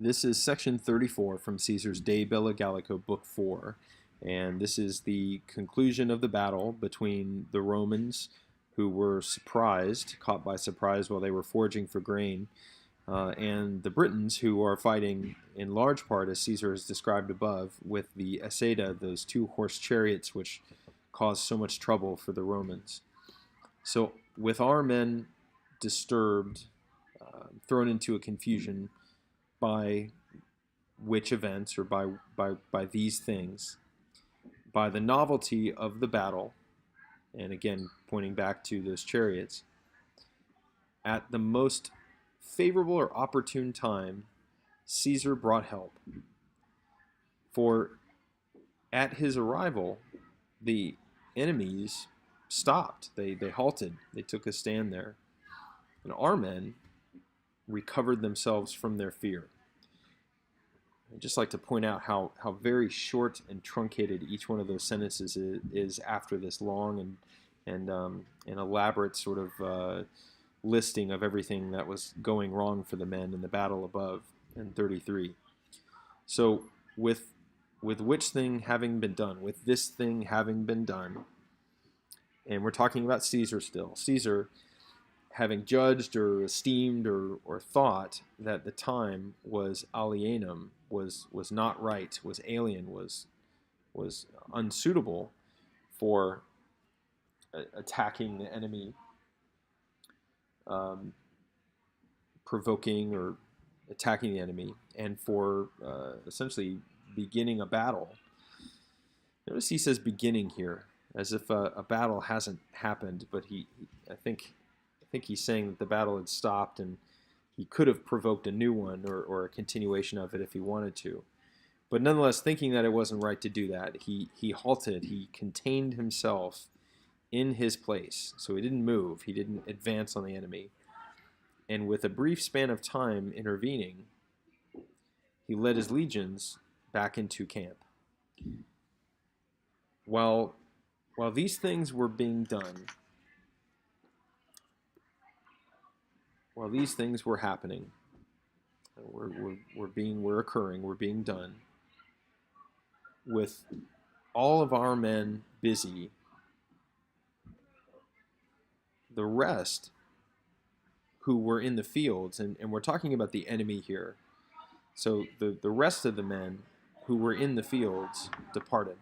This is section 34 from Caesar's De Bello Gallico, book 4, and this is the conclusion of the battle between the Romans, who were surprised, caught by surprise while they were foraging for grain, and the Britons, who are fighting in large part, as Caesar has described above, with the Aceda, those two-horse chariots which caused so much trouble for the Romans. So with our men disturbed, thrown into a confusion by which events, or by these things, by the novelty of the battle, and again pointing back to those chariots, at the most favorable or opportune time, Caesar brought help. For at his arrival, the enemies stopped. They halted. They took a stand there. And our men recovered themselves from their fear. I'd just like to point out how very short and truncated each one of those sentences is after this long and elaborate sort of listing of everything that was going wrong for the men in the battle above in 33. So with which thing having been done, with this thing having been done, and we're talking about Caesar still, Caesar having judged or esteemed or thought that the time was alienum, was not right, was alien, was unsuitable for attacking the enemy, provoking or attacking the enemy, and for essentially beginning a battle. Notice he says beginning here, as if a battle hasn't happened, but I think he's saying that the battle had stopped and he could have provoked a new one or a continuation of it if he wanted to. But nonetheless, thinking that it wasn't right to do that, he halted, he contained himself in his place. So he didn't move, he didn't advance on the enemy. And with a brief span of time intervening, he led his legions back into camp. While these things were being done, while these things were happening, were occurring, were being done, with all of our men busy, the rest who were in the fields, and we're talking about the enemy here, so the rest of the men who were in the fields departed.